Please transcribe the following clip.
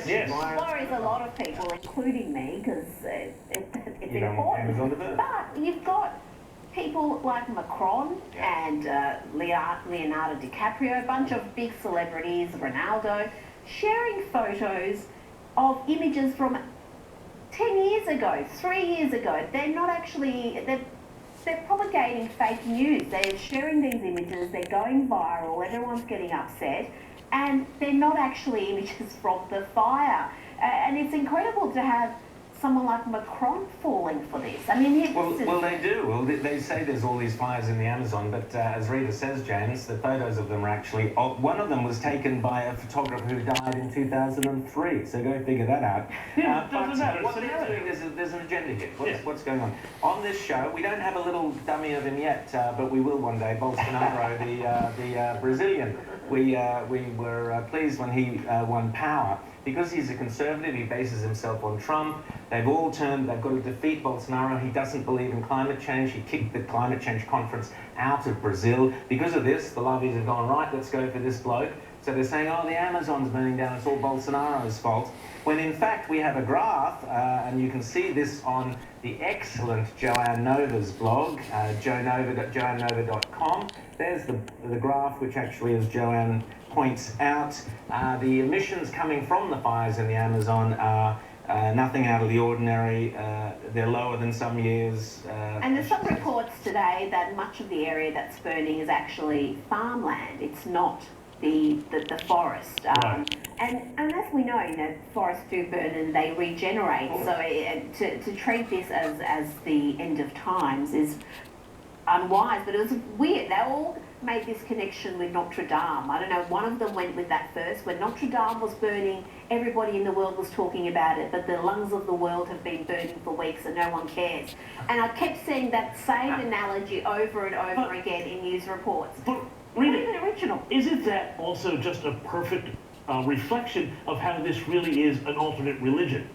Yes. Worries a lot of people, including me, because it's You don't want Amazon to burn. But you've got people like Macron and Leonardo DiCaprio, a bunch of big celebrities, Ronaldo, sharing photos of images from 10 years ago, 3 years ago. They're not actually, they're propagating fake news. They're sharing these images, they're going viral, everyone's getting upset, and they're not actually images from the fire. And it's incredible to have someone like Macron falling for this. I mean, well, they do. Well, they say there's all these fires in the Amazon, but as Rita says, James, the photos of them are actually... one of them was taken by a photographer who died in 2003, so go figure that out. But what they're doing, there's an agenda here. What's going on? On this show, we don't have a little dummy of him yet, but we will one day. Bolsonaro, the Brazilian. We were pleased when he won power. Because he's a conservative, he bases himself on Trump. They've got to defeat Bolsonaro. He doesn't believe in climate change. He kicked the climate change conference out of Brazil. Because of this, the lobbies have gone, right, let's go for this bloke. So they're saying, oh, the Amazon's burning down, it's all Bolsonaro's fault. When in fact, we have a graph, and you can see this on the excellent Joanne Nova's blog, joannova.com. There's the graph, which actually, as Joanne points out, the emissions coming from the fires in the Amazon are nothing out of the ordinary. They're lower than some years. And there's some reports today that much of the area that's burning is actually farmland. It's not the forest. Right. And as we know, forests do burn and they regenerate. So to treat this as the end of times is unwise. But it was weird. They all made this connection with Notre Dame. I don't know, one of them went with that first. When Notre Dame was burning, everybody in the world was talking about it, but the lungs of the world have been burning for weeks and no one cares. And I kept seeing that same analogy over and over again in news reports. But Rita, original. Isn't that also just a perfect reflection of how this really is an alternate religion?